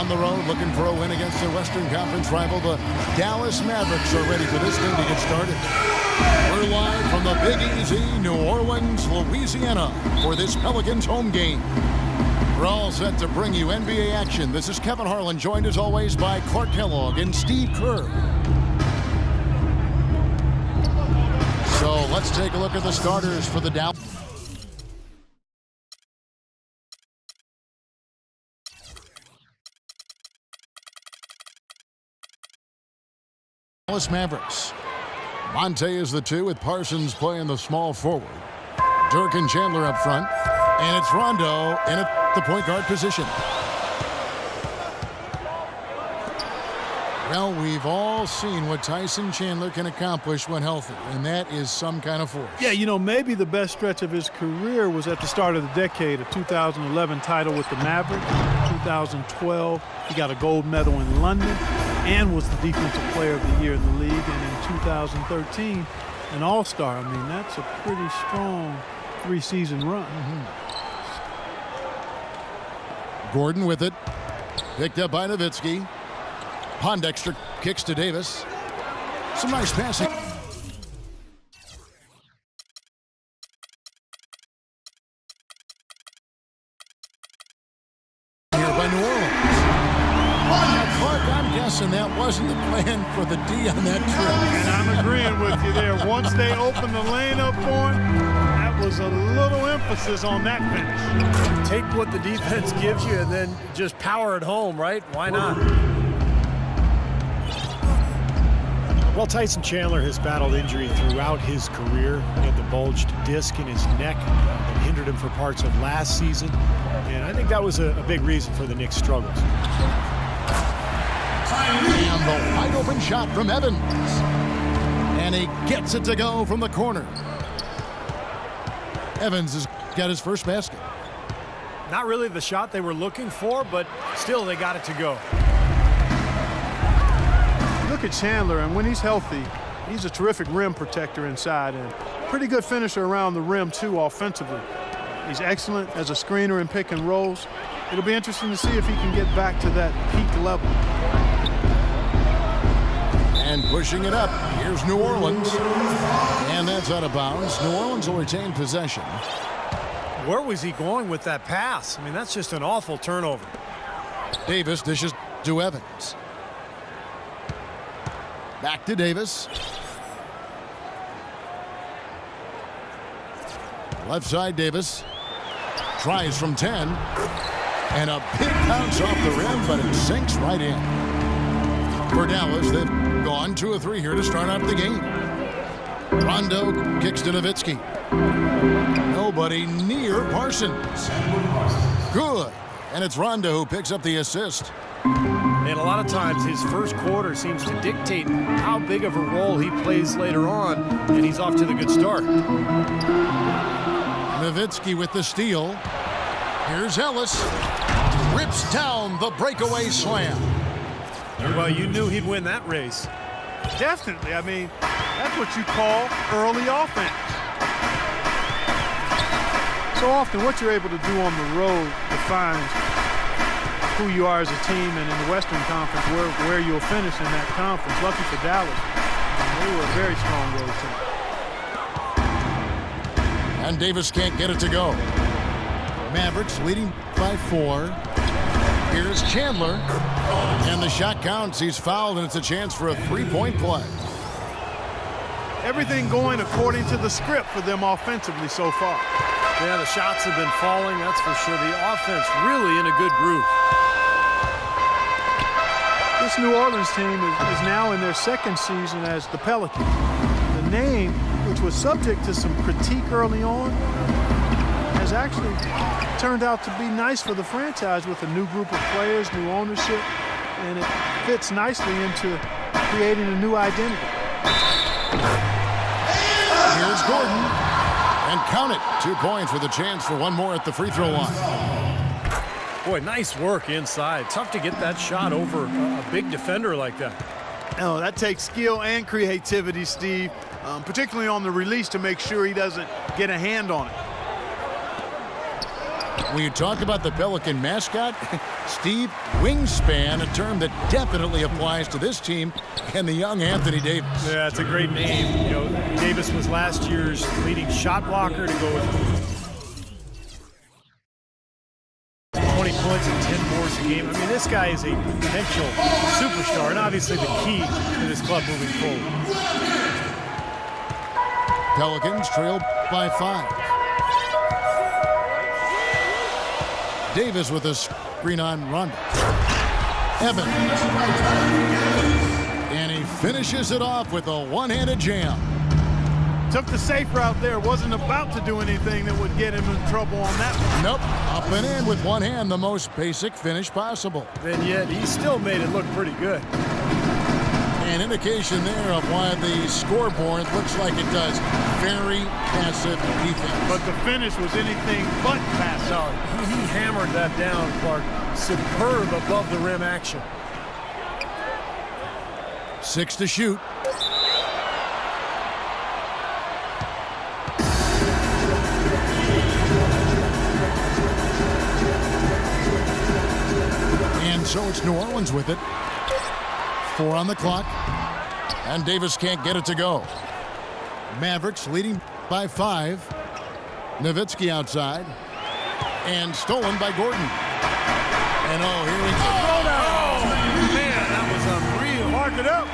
on the road looking for a win against their Western Conference rival. The Dallas Mavericks are ready for this thing to get started. We're live from the Big Easy, New Orleans, Louisiana, for this Pelicans home game. We're all set to bring you NBA action. This is Kevin Harlan, joined as always by Clark Kellogg and Steve Kerr. So let's take a look at the starters for the Dallas Mavericks. Monte is the 2 with Parsons playing the small forward. Dirk and Chandler up front. And it's Rondo in at the point guard position. Well, we've all seen what Tyson Chandler can accomplish when healthy, and that is some kind of force. Yeah, you know, maybe the best stretch of his career was at the start of the decade, a 2011 title with the Mavericks. 2012, he got a gold medal in London and was the defensive player of the year in the league. And in 2013, an all-star. I mean, that's a pretty strong 3-season run. Gordon with it. Picked up by Nowitzki. Pondexter kicks to Davis. Some nice passing. Here by New Orleans. Now, Clark, I'm guessing that wasn't the plan for the D on that trip. And I'm agreeing with you there. Once they opened the lane up for him, that was a little emphasis on that finish. Take what the defense gives you and then just power it home, right? Why not? Well, Tyson Chandler has battled injury throughout his career. He had the bulged disc in his neck that hindered him for parts of last season. And I think that was a big reason for the Knicks' struggles. And the wide open shot from Evans. And he gets it to go from the corner. Evans has got his first basket. Not really the shot they were looking for, but still they got it to go. Look at Chandler, and when he's healthy, he's a terrific rim protector inside and pretty good finisher around the rim, too, offensively. He's excellent as a screener in pick and rolls. It'll be interesting to see if he can get back to that peak level. And pushing it up, here's New Orleans. And that's out of bounds. New Orleans will retain possession. Where was he going with that pass? I mean, that's just an awful turnover. Davis dishes to Evans. Back to Davis. Left side, Davis. Tries from 10. And a big bounce off the rim, but it sinks right in. For Dallas, they've gone 2 of 3 here to start out the game. Rondo kicks to Nowitzki. Nobody near Parsons. Good. And it's Rondo who picks up the assist. And a lot of times his first quarter seems to dictate how big of a role he plays later on, and he's off to the good start. Nowitzki with the steal. Here's Ellis. Rips down the breakaway slam. Well, you knew he'd win that race. Definitely. I mean, that's what you call early offense. So often what you're able to do on the road defines who you are as a team, and in the Western Conference where you'll finish in that conference. Lucky for Dallas. They were a very strong road team. And Davis can't get it to go. Mavericks leading by 4. Here's Chandler. And the shot counts. He's fouled, and it's a chance for a 3-point play. Everything going according to the script for them offensively so far. Yeah, the shots have been falling, that's for sure. The offense really in a good groove. This New Orleans team is now in their second season as the Pelicans. The name, which was subject to some critique early on, has actually turned out to be nice for the franchise with a new group of players, new ownership, and it fits nicely into creating a new identity. Here's Gordon. And count it. 2 points with a chance for one more at the free throw line. Boy, nice work inside. Tough to get that shot over a big defender like that. Oh, that takes skill and creativity, Steve, particularly on the release to make sure he doesn't get a hand on it. When you talk about the Pelican mascot, Steep wingspan, a term that definitely applies to this team and the young Anthony Davis. Yeah, it's a great name. You know, Davis was last year's leading shot blocker to go with 20 points and 10 boards a game. I mean, this guy is a potential superstar and obviously the key to this club moving forward. Pelicans trail by 5. Davis with a screen on Rondo. Evans. And he finishes it off with a one-handed jam. Took the safe route there. Wasn't about to do anything that would get him in trouble on that one. Nope. Up and in with one hand, the most basic finish possible. And yet he still made it look pretty good. An indication there of why the scoreboard looks like it does. Very passive defense. But the finish was anything but passive. No, he hammered that down, Clark. Superb above the rim action. 6 to shoot. And so it's New Orleans with it. 4 on the clock. And Davis can't get it to go. Mavericks leading by 5. Nowitzki outside. And stolen by Gordon. And here we go. Oh, man, that was unreal. Mark it up.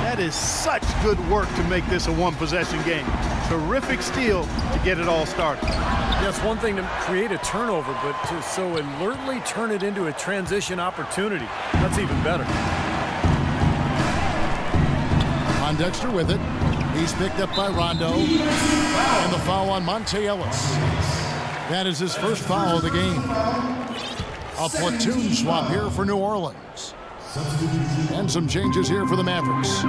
That is such good work to make this a one-possession game. Terrific steal to get it all started. Yeah, it's one thing to create a turnover, but to so alertly turn it into a transition opportunity, that's even better. Dexter with it. He's picked up by Rondo. And the foul on Monte Ellis. That is his first foul of the game. A platoon swap here for New Orleans. And some changes here for the Mavericks.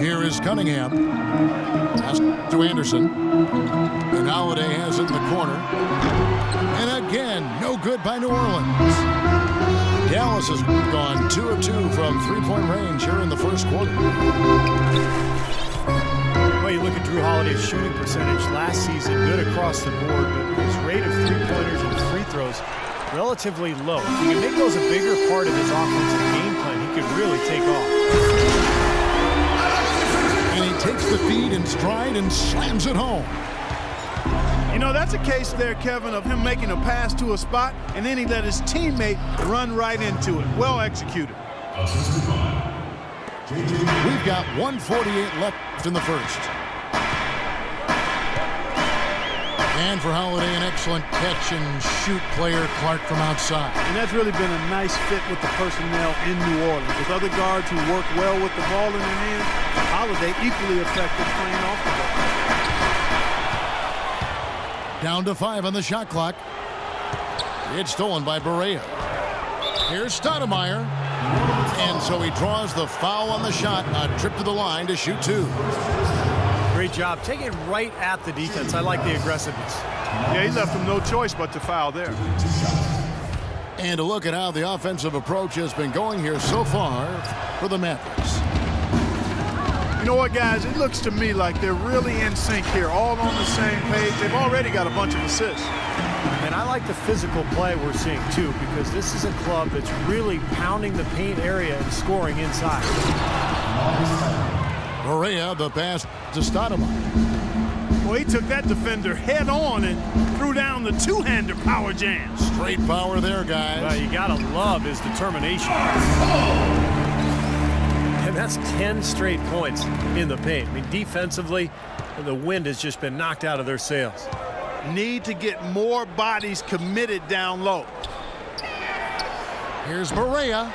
Here is Cunningham. Pass to Anderson. And Holiday has it in the corner. And again, no good by New Orleans. Dallas has gone 2 of 2 from three-point range here in the first quarter. Well, you look at Drew Holiday's shooting percentage last season, good across the board, but his rate of three-pointers and free throws relatively low. If he can make those a bigger part of his offensive game plan, he could really take off. And he takes the feed in stride and slams it home. You know, that's a case there, Kevin, of him making a pass to a spot, and then he let his teammate run right into it. Well executed. We've got 1:48 left in the first. And for Holiday, an excellent catch-and-shoot player, Clark, from outside. And that's really been a nice fit with the personnel in New Orleans. With other guards who work well with the ball in their hands, Holiday equally effective playing off the ball. Down to 5 on the shot clock. It's stolen by Barea. Here's Stoudemire. And so he draws the foul on the shot. A trip to the line to shoot 2. Great job. Taking it right at the defense. I like the aggressiveness. Yeah, he left him no choice but to foul there. And to look at how the offensive approach has been going here so far for the Mavericks. You know what, guys? It looks to me like they're really in sync here, all on the same page. They've already got a bunch of assists. And I like the physical play we're seeing, too, because this is a club that's really pounding the paint area and scoring inside. Barea, the pass to Stoudemire. Well, he took that defender head on and threw down the two-hander power jam. Straight power there, guys. Well, you got to love his determination. And that's 10 straight points in the paint. I mean, defensively, the wind has just been knocked out of their sails. Need to get more bodies committed down low. Here's Barea,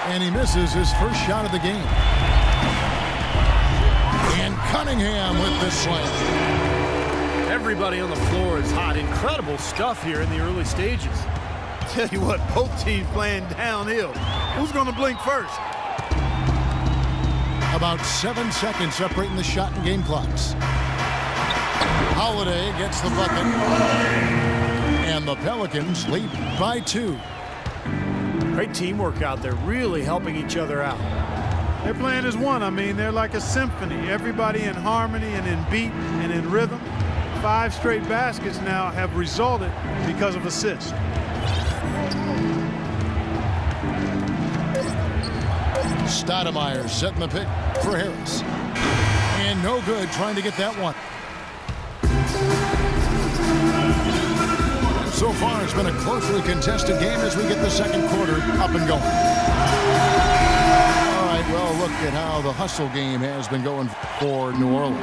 and he misses his first shot of the game. And Cunningham with the slam. Everybody on the floor is hot. Incredible stuff here in the early stages. Tell you what, both teams playing downhill. Who's going to blink first? About 7 seconds separating the shot and game clocks. Holiday gets the bucket. And the Pelicans lead by 2. Great teamwork out there, really helping each other out. They're playing as one. I mean, they're like a symphony. Everybody in harmony and in beat and in rhythm. 5 straight baskets now have resulted because of assists. Stoudemire setting the pick for Harris. And no good trying to get that one. So far, it's been a closely contested game as we get the second quarter up and going. All right, well, look at how the hustle game has been going for New Orleans.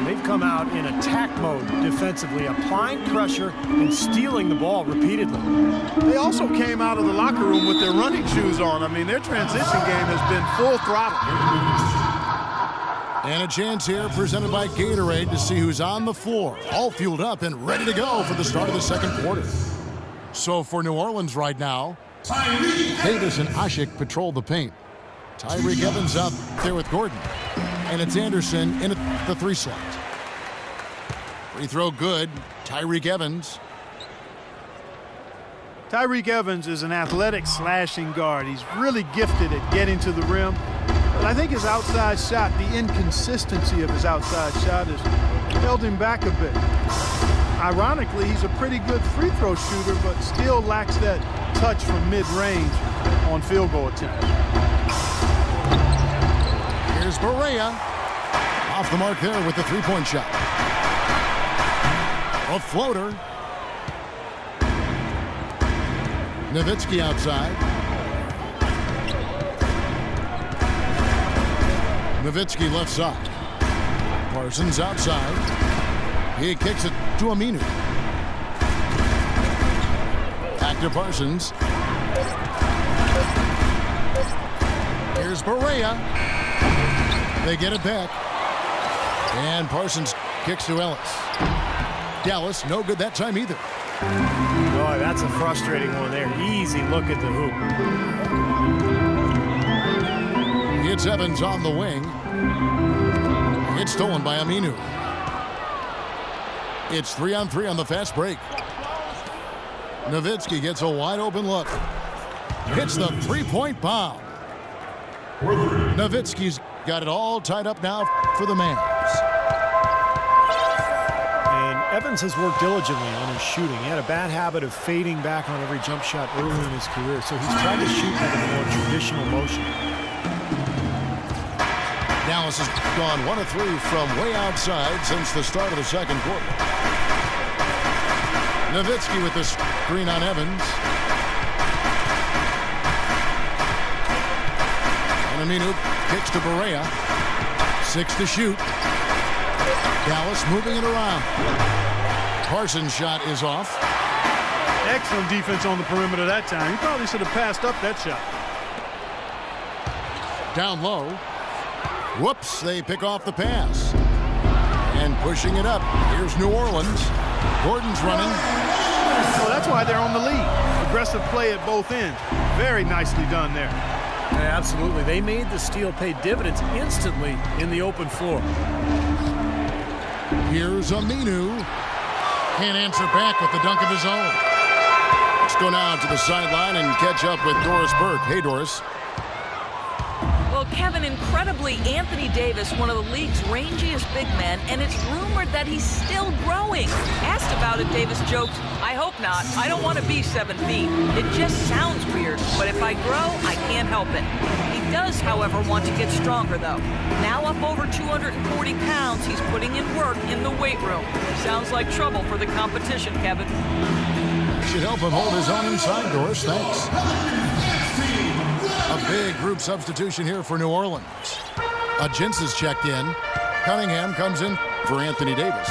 They've come out in attack mode defensively, applying pressure and stealing the ball repeatedly. They also came out of the locker room with their running shoes on. I mean, their transition game has been full throttle. And a chance here presented by Gatorade to see who's on the floor, all fueled up and ready to go for the start of the second quarter. So for New Orleans right now, Davis and Ashik patrol the paint. Tyreke Evans out there with Gordon. And it's Anderson in at the 3 slot. Free throw good. Tyreke Evans. Tyreke Evans is an athletic slashing guard. He's really gifted at getting to the rim. But I think his outside shot, the inconsistency of his outside shot has held him back a bit. Ironically, he's a pretty good free throw shooter, but still lacks that touch from mid-range on field goal attempts. Here's Barea. Off the mark there with the three-point shot. A floater. Nowitzki outside. Nowitzki left side. Parsons outside. He kicks it to Aminu. Back to Parsons. Here's Barea. They get it back. And Parsons kicks to Ellis. Dallas, no good that time either. Boy, that's a frustrating one there. Easy look at the hoop. It's Evans on the wing. It's stolen by Aminu. It's 3-on-3 on the fast break. Nowitzki gets a wide open look. Hits the three-point bomb. Nowitzki's got it all tied up now for the Mavs. And Evans has worked diligently on his shooting. He had a bad habit of fading back on every jump shot early in his career, so he's tried to shoot with a more traditional motion. Dallas has gone 1 of 3 from way outside since the start of the second quarter. Nowitzki with the screen on Evans. And Aminu kicks to Barea. 6 to shoot. Dallas moving it around. Parsons' shot is off. Excellent defense on the perimeter that time. He probably should have passed up that shot. Down low. Whoops, they pick off the pass. And pushing it up. Here's New Orleans. Gordon's running. Well, that's why they're on the lead. Aggressive play at both ends. Very nicely done there. Yeah, absolutely. They made the steal pay dividends instantly in the open floor. Here's Aminu. Can't answer back with the dunk of his own. Let's go now to the sideline and catch up with Doris Burke. Hey, Doris. Well, Kevin, incredibly, Anthony Davis, one of the league's rangiest big men, and it's rumored that he's still growing. Asked about it, Davis joked, "I hope not. I don't want to be 7 feet. It just sounds weird, but if I grow, I can't help it." He does, however, want to get stronger, though. Now up over 240 pounds, he's putting in work in the weight room. Sounds like trouble for the competition, Kevin. Should help him hold his own inside, Doris. Thanks. A big group substitution here for New Orleans. Jins is checked in. Cunningham comes in for Anthony Davis.